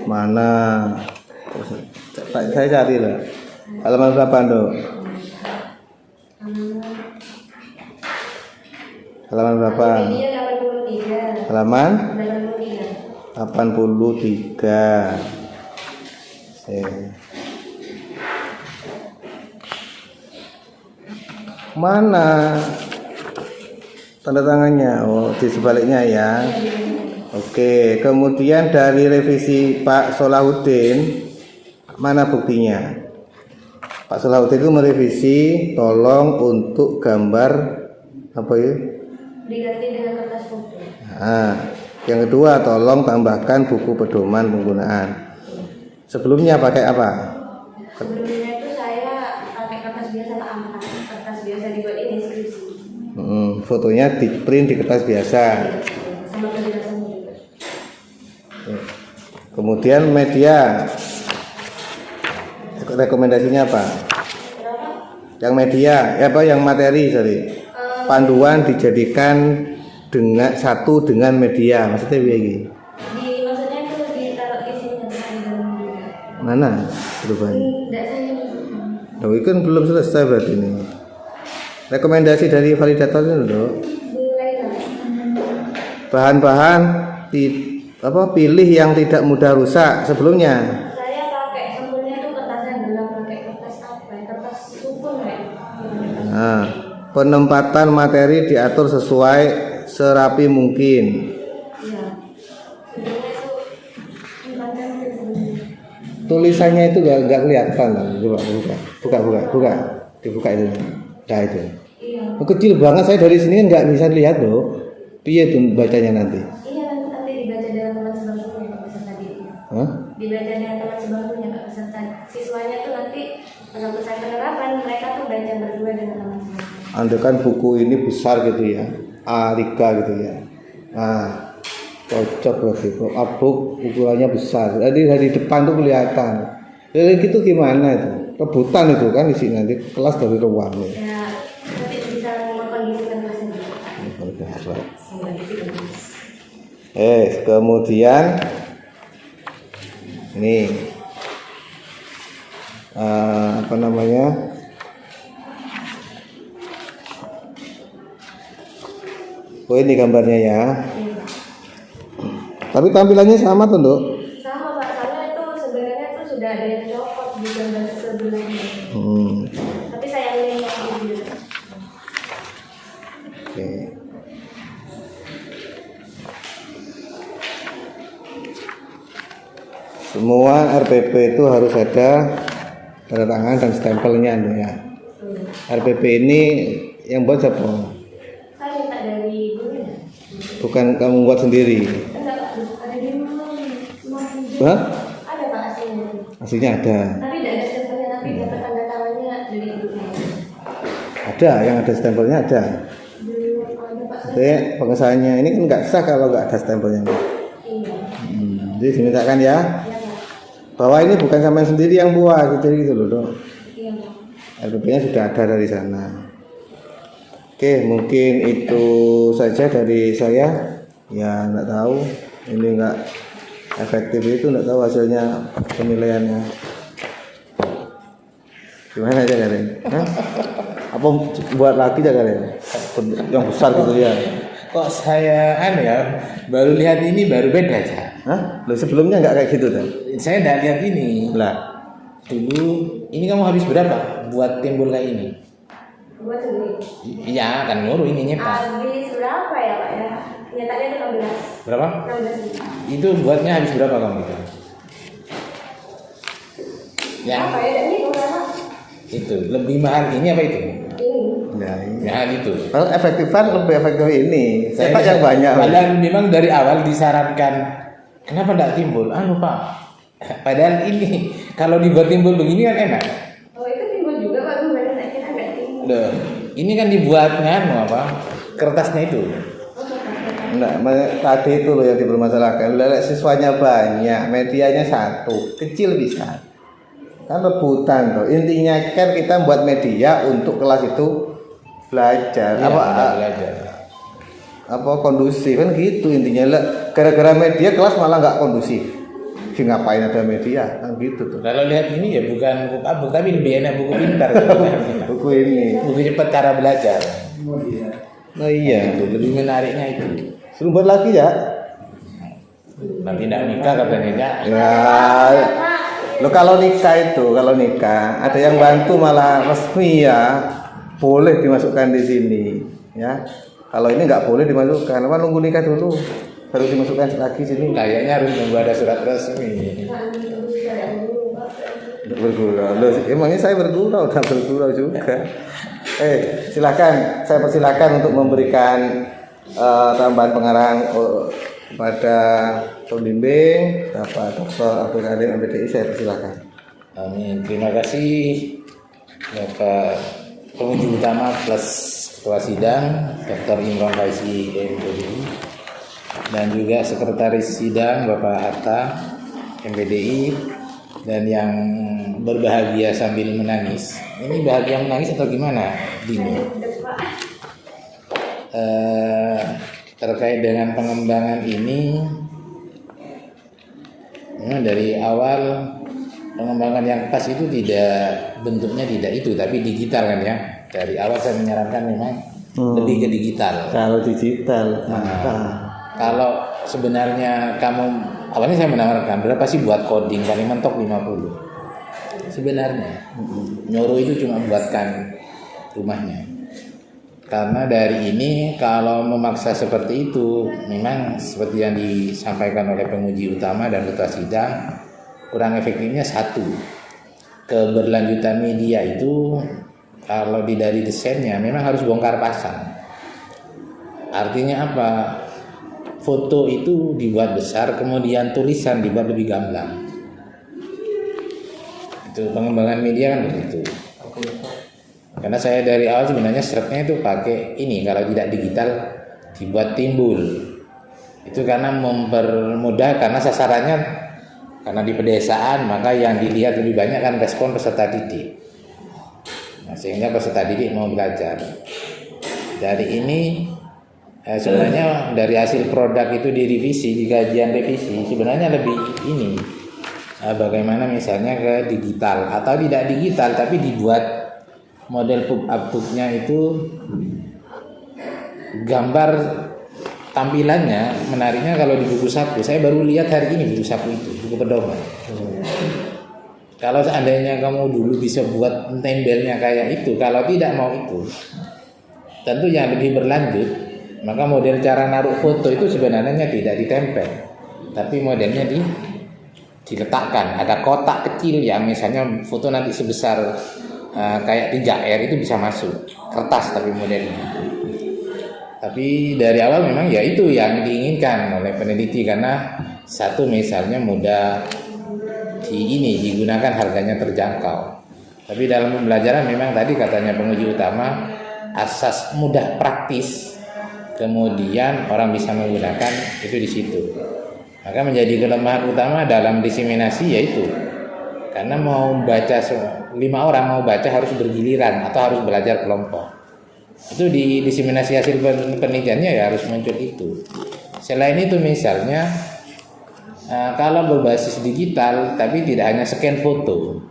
Mana? Saya cari lah. Halaman berapa, Nduk? Halaman berapa? Media 83. Halaman 83. 83. Mana tanda tangannya? Oh, di sebaliknya ya. Oke, kemudian dari revisi Pak Solahuddin, mana buktinya? Pak Solahuddin itu merevisi, tolong untuk gambar apa ya? Diganti dengan kertas foto. Nah, yang kedua, tolong tambahkan buku pedoman penggunaan. Sebelumnya pakai apa? Sebelumnya itu saya pakai kertas biasa Pak A4, kertas biasa dibuat ini skripsi. Fotonya di print di kertas biasa. Sama penjelasannya juga. Kemudian media, rekomendasinya apa? Kenapa? Yang media, apa yang materi, sorry. Panduan dijadikan satu dengan media, maksudnya begini. Maksudnya itu ditaruh di sini dan Mana perubahannya? tidak saya. Oh, itu kan belum selesai berarti ini. Rekomendasi dari validatornya loh. Bahan-bahan pilih yang tidak mudah rusak sebelumnya. Saya pakai sampulnya itu kertasnya adalah pakai kertas apa? Kertas sukun ya. Nah, penempatan materi diatur sesuai serapi mungkin. Iya. Sebelumnya itu tempatnya mungkin sebelumnya. Tulisannya itu gak kelihatan lah. Buka. Dibuka itu. Nah itu. Iya. Kecil banget, saya dari sini nggak bisa lihat loh. Piye tuh bacanya nanti? Iya nanti dibaca dengan teman sebangkunya Pak peserta didik. Hah? Dibaca dengan teman sebangkunya Pak peserta. Siswanya tuh nanti pada selesai penerapan mereka tuh baca berdua dengan teman sebangkunya. Anda kan buku ini besar gitu ya, A3 gitu ya. Nah, cocok berarti. Abuk ukurannya besar. Jadi dari depan tuh kelihatan. Jadi gitu gimana itu? Rebutan itu kan isi nanti kelas dari ruang. Ya nanti bisa mengkondisikan kelasnya. Kemudian ini apa namanya? Oh ini gambarnya ya. Tapi tampilannya sama tuh, Nduk. Sama Pak, karena itu sebenarnya tuh sudah ada yang copot di gambar sebelumnya. Tapi saya ingin yang ini. Oke. Semua RPP itu harus ada tanda tangan dan stempelnya ya. RPP ini yang buat siapa? Saya minta dari gurunya. Bukan kamu buat sendiri. Enggak Pak, ada di rumah. Hah? Ada Pak aslinya. Aslinya ada. Tapi tidak ada stempelnya, tapi dapat tanda tangannya dari gurunya. Ada, yang ada stempelnya ada. Belum ada Pak. Jadi pengesahannya ini kan nggak sah kalau nggak ada stempelnya. Iya. Jadi dimintakan ya. Iya Pak. Bahwa ini bukan sampai sendiri yang buat, jadi gitu loh, Dok. Iya Pak. RPP-nya sudah ada dari sana. Oke, mungkin itu saja dari saya. Ya nggak tahu, ini nggak efektif itu nggak tahu hasilnya penilaiannya gimana aja kalian? Hah? Apa buat lagi aja kalian? Yang besar gitu ya? Kok saya ya baru lihat ini baru beda aja. Hah? Lo sebelumnya nggak kayak gitu kan? Saya nggak lihat ini. Lah, Dulu ini kamu habis berapa buat timbul kayak ini? Buat sendiri. Iya kan nyuruh ini nyetak. Habis berapa ya Pak ya? Nyetaknya itu 16. Berapa? 16 juta. Itu buatnya habis berapa kamu itu? Yang Apa ya? Dan ini berapa? itu lebih mahal ini apa itu? Ini. nah ini. Mahal itu. Kalau efektifan lebih efektif ini. Saya yang banyak. Padahal memang dari awal disarankan kenapa tidak timbul? Pak. Padahal ini kalau dibuat timbul begini kan enak. Oh itu timbul juga Pak, gue bener kita nggak timbul. Loh, ini kan dibuat nganu apa? Kertasnya itu. Enggak, tadi itu loh yang dipermasalahkan. Lelek siswanya banyak, medianya satu, kecil bisa. Kan rebutan tuh. Intinya kan kita buat media untuk kelas itu belajar. Iya, apa belajar. apa kondusif kan gitu intinya. Lah, gara-gara media kelas malah nggak kondusif. Ngapain ada media kan gitu tuh. Kalau lihat ini ya bukan buku abuk tapi lebih enak buku pintar. Buku ini. Buku cepat cara belajar. Oh iya. Itu lebih menariknya itu. Suruh buat lagi ya. Nanti tidak nikah katanya. Ya. Lo kalau nikah ada yang bantu malah resmi ya. Boleh dimasukkan di sini ya. Kalau ini nggak boleh dimasukkan, apa nunggu nikah dulu baru dimasukkan lagi sini. Kayaknya harus nunggu ada surat resmi. Bergurau. Loh, emangnya saya bergurau, udah bergurau juga. Silakan, saya persilakan untuk memberikan tambahan pengarahan kepada pembimbing Bapak Dr. Abdul Karim MPDI, saya persilakan. Amin. Terima kasih Bapak Penguji Utama plus Ketua Sidang Dr. Imron Faisi MPDI dan juga Sekretaris Sidang Bapak Hatta MPDI dan yang berbahagia sambil menangis. Ini bahagia menangis atau gimana, Dini? Terkait dengan pengembangan ini, dari awal pengembangan yang pas itu bentuknya tidak itu, tapi digital kan ya. Dari awal saya menyarankan memang lebih ke digital. Kalau digital, kalau sebenarnya kamu awalnya saya menawarkan berapa sih buat coding, paling mentok 50. Sebenarnya nyuruh itu cuma buatkan rumahnya. Karena dari ini kalau memaksa seperti itu memang seperti yang disampaikan oleh penguji utama dan ketua sidang, kurang efektifnya satu, keberlanjutan media itu kalau dari desainnya memang harus bongkar pasang. Artinya apa? Foto itu dibuat besar, kemudian tulisan dibuat lebih gamblang. Itu pengembangan media kan begitu. Karena saya dari awal sebenarnya serapnya itu pakai ini, kalau tidak digital dibuat timbul. Itu karena mempermudah, karena sasarannya karena di pedesaan, maka yang dilihat lebih banyak kan respon peserta didik. Nah, sehingga peserta didik mau belajar. Dari ini sebenarnya dari hasil produk itu direvisi, di kajian revisi sebenarnya lebih ini bagaimana misalnya ke digital atau tidak digital tapi dibuat model pub-up-nya itu gambar tampilannya menariknya. Kalau di buku saku, saya baru lihat hari ini buku saku itu, buku pedoman. Kalau seandainya kamu dulu bisa buat tempelnya kayak itu, kalau tidak mau itu, tentu yang lebih berlanjut, maka model cara naruh foto itu sebenarnya tidak ditempel, tapi modelnya diletakkan. Ada kotak kecil yang misalnya foto nanti sebesar kayak 3R itu bisa masuk, kertas tapi modelnya. Tapi dari awal memang ya itu yang diinginkan oleh peneliti, karena satu misalnya mudah digunakan, harganya terjangkau. Tapi dalam pembelajaran memang tadi katanya penguji utama asas mudah praktis, kemudian orang bisa menggunakan itu di situ. Maka menjadi kelemahan utama dalam diseminasi yaitu karena mau baca 5 orang mau baca harus bergiliran atau harus belajar kelompok. Itu di diseminasi hasil penelitiannya ya harus muncul itu. Selain itu misalnya Kalau berbasis digital, tapi tidak hanya scan foto.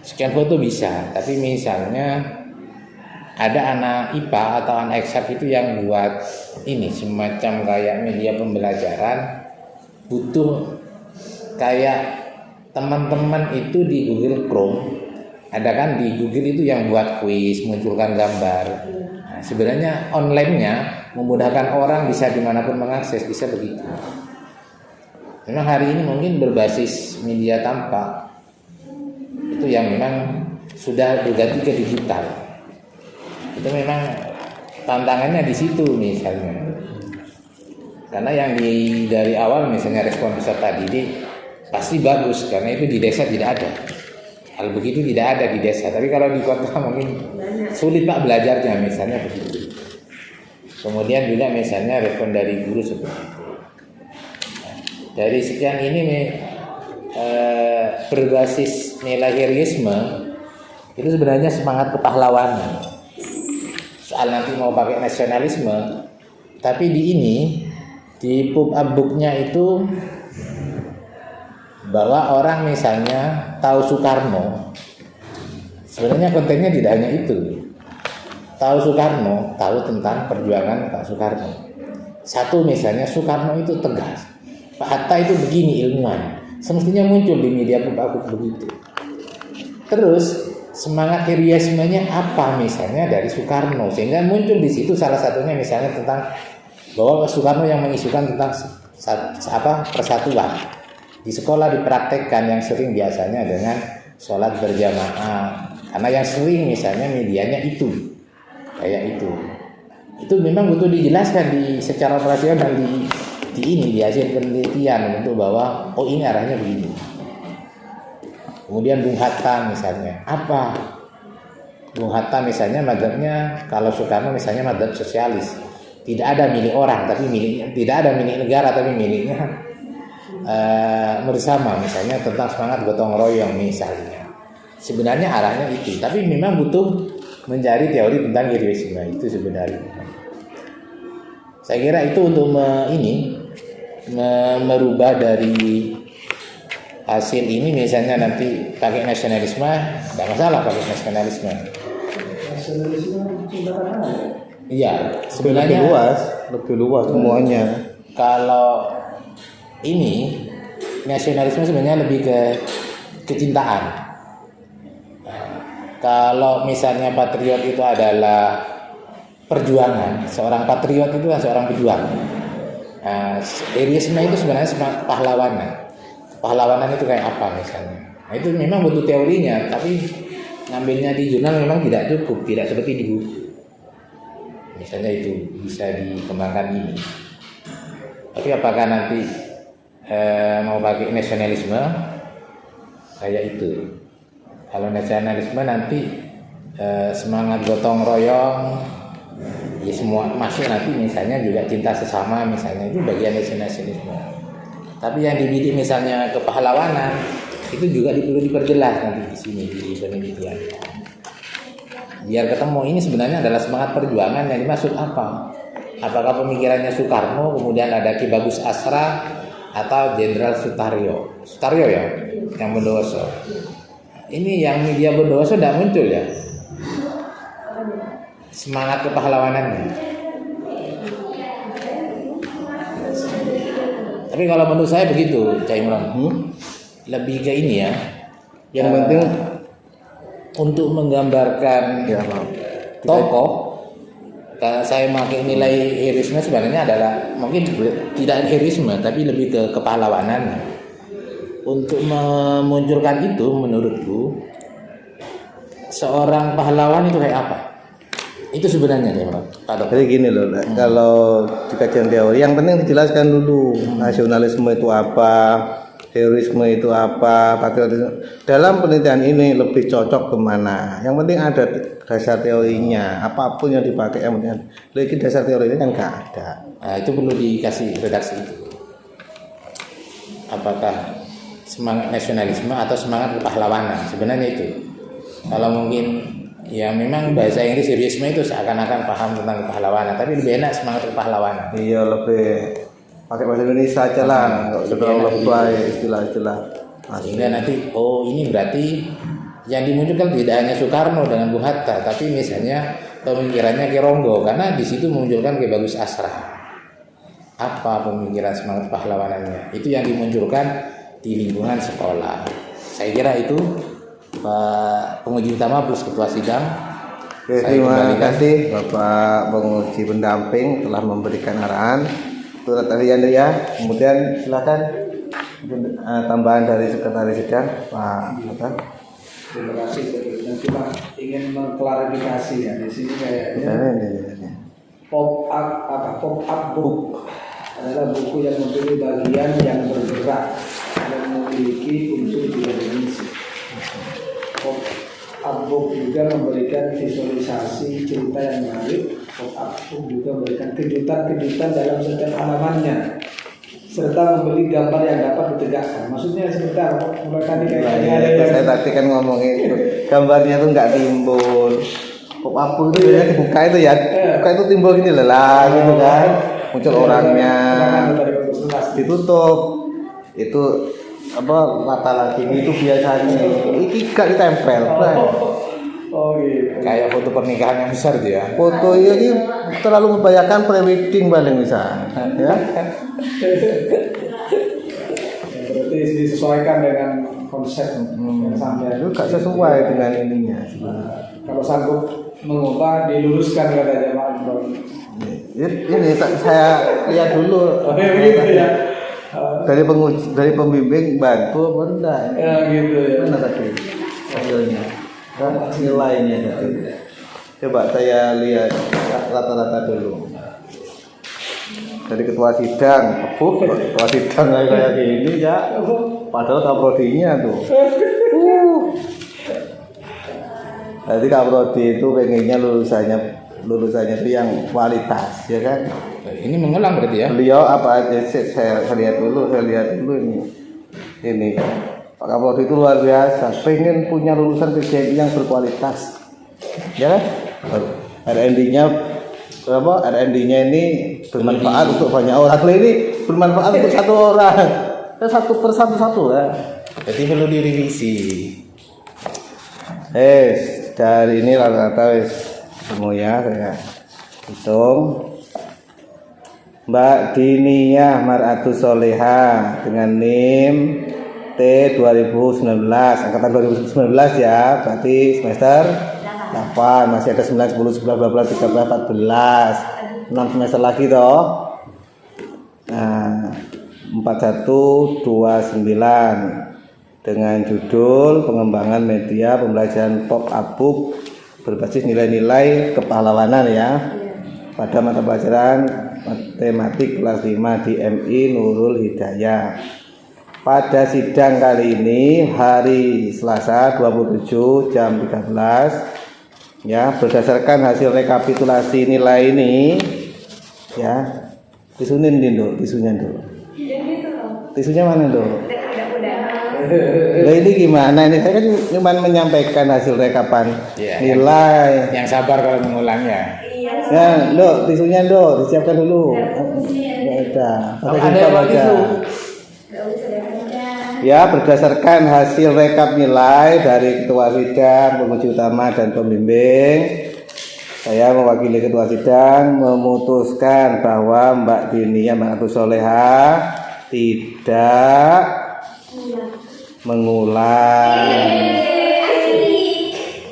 Scan foto bisa, tapi misalnya ada anak IPA atau anak eksak itu yang buat ini semacam kayak media pembelajaran, butuh kayak teman-teman itu di Google Chrome, ada kan di Google itu yang buat kuis, munculkan gambar. Nah, sebenarnya online-nya memudahkan orang bisa dimanapun mengakses, bisa begitu. Memang hari ini mungkin berbasis media tampak itu yang memang sudah berganti ke digital. Itu memang tantangannya di situ misalnya. Karena yang dari awal misalnya respon besar tadi pasti bagus karena itu di desa tidak ada. Hal begitu tidak ada di desa. Tapi kalau di kota mungkin sulit Pak belajarnya misalnya begitu. Kemudian juga misalnya respon dari guru seperti itu. Dari sekian ini berbasis nilai heroisme itu sebenarnya semangat kepahlawanan. Soal nanti mau pakai nasionalisme, tapi di pub-up book-nya itu bahwa orang misalnya tahu Soekarno, sebenarnya kontennya tidak hanya itu. Tahu Soekarno, tahu tentang perjuangan Pak Soekarno. Satu misalnya Soekarno itu tegas. Pak Hatta itu begini ilmuwan, semestinya muncul di media pub begitu. Terus semangat heroismenya apa misalnya dari Soekarno, sehingga muncul di situ salah satunya misalnya tentang bahwa Soekarno yang mengisukan tentang persatuan. Di sekolah dipraktekkan yang sering biasanya dengan sholat berjamaah, karena yang sering misalnya medianya itu kayak itu memang butuh dijelaskan secara operasional di hasil penelitian untuk bahwa ini arahnya begini. Kemudian Bung Hatta misalnya apa? Bung Hatta misalnya madzhabnya, kalau Soekarno misalnya madzhab sosialis, tidak ada milik orang tapi miliknya, tidak ada milik negara tapi miliknya bersama, misalnya tentang semangat gotong royong misalnya. Sebenarnya arahnya itu, tapi memang butuh mencari teori tentang heroisme itu sebenarnya. Saya kira itu untuk merubah dari hasil ini, misalnya nanti pakai nasionalisme, tidak masalah pakai nasionalisme. Iya, sebenarnya lebih luas semuanya. Kalau ini nasionalisme sebenarnya lebih ke kecintaan. Kalau misalnya patriot itu adalah perjuangan, seorang patriot itu adalah seorang pejuang. Heroisme itu sebenarnya semangat pahlawanan. Pahlawanan itu kayak apa misalnya? Nah, itu memang butuh teorinya, tapi ngambilnya di jurnal memang tidak cukup, tidak seperti di buku. Misalnya itu bisa dikembangkan ini. Tapi apakah nanti mau pakai nasionalisme kayak itu? Kalau nasionalisme nanti semangat gotong royong, ya semua masuk nanti misalnya juga cinta sesama misalnya, itu bagian nasionalisme. Tapi yang dibidik misalnya kepahlawanan itu juga perlu diperjelas nanti di sini di penelitian. Biar ketemu ini sebenarnya adalah semangat perjuangan yang dimaksud apa? Apakah pemikirannya Soekarno, kemudian ada Ki Bagus Asra atau Jenderal Sutaryo ya, yang Bondowoso. Ini yang media Bondowoso tidak muncul ya. Semangat kepahlawanannya. Tapi kalau menurut saya begitu, Cak Imran. Lebih ke ini ya. Yang penting untuk menggambarkan tokoh, kalau saya pakai nilai heroisme sebenarnya adalah mungkin tidak heroisme tapi lebih ke kepahlawanan. Untuk memunculkan itu menurutku seorang pahlawan itu kayak apa? Itu sebenarnya ya, Pak. Jadi gini loh, kalau di kajian teori yang penting dijelaskan dulu nasionalisme itu apa, heroisme itu apa, patriotisme. Dalam penelitian ini lebih cocok kemana? Yang penting ada dasar teorinya, apapun yang dipakai yang penting. Lagi dasar teorinya kan nggak ada. Nah, itu perlu dikasih redaksi itu. Apakah semangat nasionalisme atau semangat kepahlawanan? Sebenarnya itu. Kalau mungkin ya memang bahasa Inggris heroisme itu seakan-akan paham tentang kepahlawanan, tapi lebih enak semangat kepahlawanan. Iya, lebih pakai bahasa Indonesia aja lah, nggak usah terlalu lebay istilah-istilah. Sehingga nanti ini berarti yang dimunculkan tidak hanya Soekarno dengan Bung Hatta, tapi misalnya pemikirannya Ki Ronggo, karena di situ memunculkan Ki Bagus Asra. Apa pemikiran semangat pahlawanannya? Itu yang dimunculkan di lingkungan sekolah. Saya kira itu Pak Penguji Utama plus Ketua Sidang. Oke, terima kasih Bapak Penguji Pendamping telah memberikan arahan. Turut tadi ya. Kemudian silakan tambahan dari Sekretaris Sidang Pak Hatta. Terima kasih. Dan cuma ingin mengklarifikasi ya di sini kayaknya pop up book adalah buku yang memiliki bagian yang bergerak dan memiliki unsur dua dimensi. Pop up book juga memberikan visualisasi cerita yang menarik. Pop up book juga memberikan kejutan-kejutan dalam setiap halamannya, serta membeli gambar yang dapat ditegakkan. Maksudnya sebentar, mereka ini kayaknya ada yang saya tadi kan ngomongin itu gambarnya tuh nggak timbul. Pop up itu biasanya dibuka itu ya, buka itu timbul gini lah, gitu kan, muncul orangnya, ditutup, itu apa rata lagi itu biasanya, ini gak ditempel, oh gitu. Kayak foto pernikahan yang besar dia. foto ini terlalu membayangkan pre-wedding paling bisa, ya. Berarti disesuaikan dengan konsep yang sampai Itu gak sesuai dengan ininya. kalau sanggup mengubah diluruskan katanya Pak Imron. Ini saya lihat dulu. Oh ya begitu ya. Dari pembimbing bantu apa enggak? Ya gitu ya. Mana tadi hasilnya? Nilainya tadi. Coba saya lihat rata-rata dulu. Dari ketua sidang, ketua sidang kayak gini ya. Padahal kaprodinya tuh. Jadi kaprodi itu pengennya lulusannya itu yang kualitas, ya kan? Ini mengulang berarti ya? Beliau apa aja saya lihat dulu ini Pak Kapolri itu luar biasa, pengen punya lulusan PGRI yang berkualitas, ya kan? R&D-nya ini bermanfaat untuk banyak orang. Ini bermanfaat untuk satu orang, satu persatu ya. Jadi perlu direvisi. Dari ini rata-rata semua ya saya hitung. Mbak Diniyah Mar'atus Soleha dengan NIM T 2019 angkatan 2019 ya, berarti semester 8, masih ada 9, 10, 11, 12, 13, 14 6 semester lagi toh. Nah 4129 dengan judul pengembangan media pembelajaran pop up book berbasis nilai-nilai kepahlawanan ya, pada mata pelajaran matematik kelas 5 di MI Nurul Hidayah. Pada sidang kali ini hari Selasa 27 jam 13 ya, berdasarkan hasil rekapitulasi nilai ini ya, tisunya dulu. Tisunya mana dulu? Nah ini gimana? Ini saya kan cuma menyampaikan hasil rekapan nilai. Yang sabar kalau mengulangnya. Ya, Dok, tisunya Dok, disiapkan dulu. Ya udah. Ada tisu. Ya, berdasarkan hasil rekap nilai dari ketua sidang, penguji utama dan pembimbing, saya mewakili ketua sidang memutuskan bahwa Mbak Diniyah Mar'atus Soleha tidak mengulang.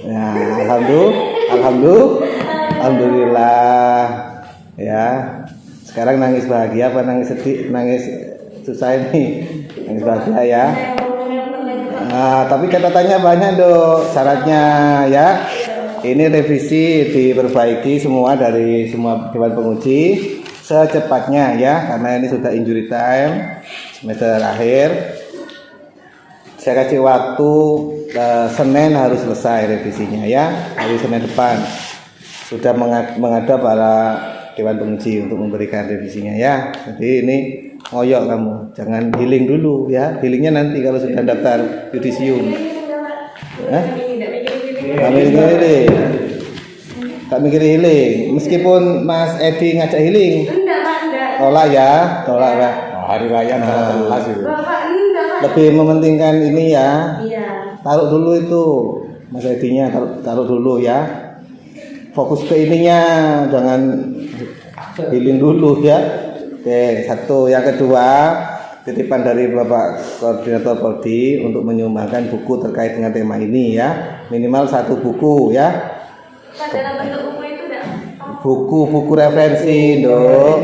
Ya, alhamdulillah. Ya. Sekarang nangis bahagia apa nangis sedih? Nangis susah ini. Nangis bahagia ya. Nah, tapi catatannya banyak Dok, syaratnya ya. Ini revisi diperbaiki semua dari semua dewan penguji secepatnya ya, karena ini sudah injury time semester akhir. Saya kasih waktu Senin harus selesai revisinya ya, hari Senin depan sudah menghadap para dewan penguji untuk memberikan revisinya ya. Jadi ini ngoyok kamu, jangan healing dulu ya, healingnya nanti kalau sudah daftar yudisium. Tak mikir healing, meskipun Mas Edi ngajak healing. tolak ya, tolak ya. Oh, hari raya tanggal 13 itu. Bapak enggak Pak. Lebih mementingkan ini ya. Iya. Taruh dulu itu Mas Edinya, taruh dulu ya. Fokus ke ininya, jangan healing dulu ya. Oke, satu. Yang kedua, titipan dari Bapak Koordinator Prodi untuk menyumbangkan buku terkait dengan tema ini ya. Minimal 1 buku ya. Pak, dalam bentuk buku itu enggak? Buku referensi, Dok.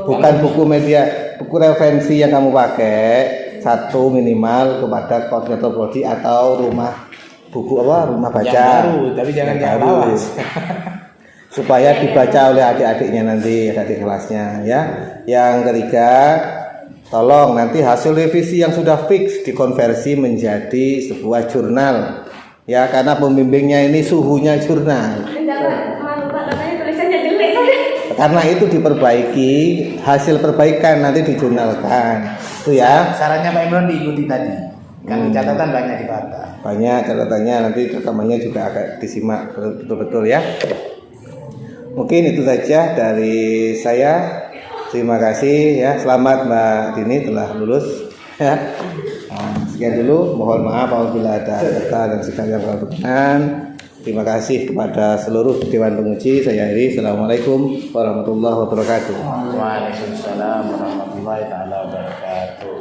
Bukan buku media, buku referensi yang kamu pakai. 1 minimal kepada Koordinator Prodi atau rumah buku rumah baca Yang baru, tapi jangan yang baru. lawas. Supaya dibaca oleh adik-adiknya nanti, adik kelasnya ya. Yang ketiga, tolong nanti hasil revisi yang sudah fix dikonversi menjadi sebuah jurnal ya, karena pembimbingnya ini suhunya jurnal. Enggak Pak, malu Pak, katanya tulisannya jelek saja. Karena itu diperbaiki, hasil perbaikan nanti dijurnalkan itu ya. Sarannya Pak Imron diikuti tadi. Kan catatan banyak dibaca. Banyak catatannya, nanti rekamannya juga agak disimak betul-betul ya. Mungkin itu saja dari saya. Terima kasih ya. Selamat Mbak Dini telah lulus ya. Sekian dulu. Mohon maaf apabila ada kata dan sikap yang kurang berkenan. Terima kasih kepada seluruh Dewan Penguji. Saya akhiri. Assalamualaikum warahmatullahi wabarakatuh. Waalaikumsalam warahmatullahi taala wabarakatuh.